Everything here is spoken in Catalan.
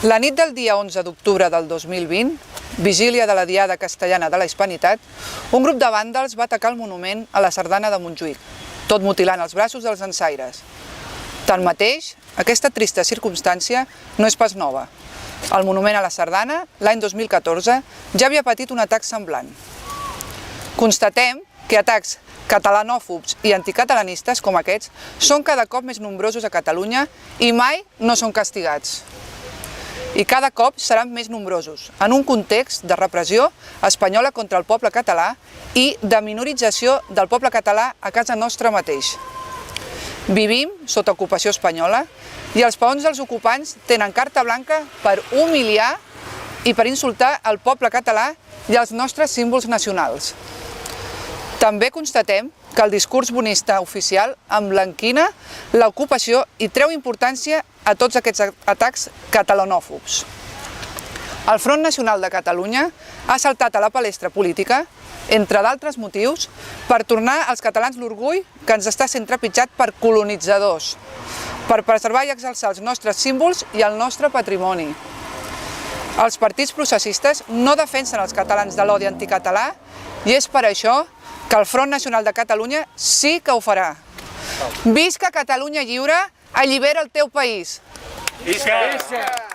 La nit del dia 11 d'octubre del 2020, vigília de la Diada Castellana de la Hispanitat, un grup de vàndals va atacar el monument a la Sardana de Montjuïc, tot mutilant els braços dels dansaires. Tanmateix, aquesta trista circumstància no és pas nova. El monument a la Sardana, l'any 2014, ja havia patit un atac semblant. Constatem que atacs catalanòfobs i anticatalanistes com aquests són cada cop més nombrosos a Catalunya i mai no són castigats. I cada cop seran més nombrosos, en un context de repressió espanyola contra el poble català i de minorització del poble català a casa nostra mateix. Vivim sota ocupació espanyola i els peons dels ocupants tenen carta blanca per humiliar i per insultar el poble català i els nostres símbols nacionals. També constatem que el discurs bonista oficial emblanquina l'ocupació i treu importància a tots aquests atacs catalanòfobs. El Front Nacional de Catalunya ha saltat a la palestra política, entre d'altres motius, per tornar als catalans l'orgull que ens està sent trepitjat per colonitzadors, per preservar i exalçar els nostres símbols i el nostre patrimoni. Els partits processistes no defensen els catalans de l'odi anticatalà i és per això que el Front Nacional de Catalunya sí que ho farà. Visca Catalunya lliure, allibera el teu país! Visca!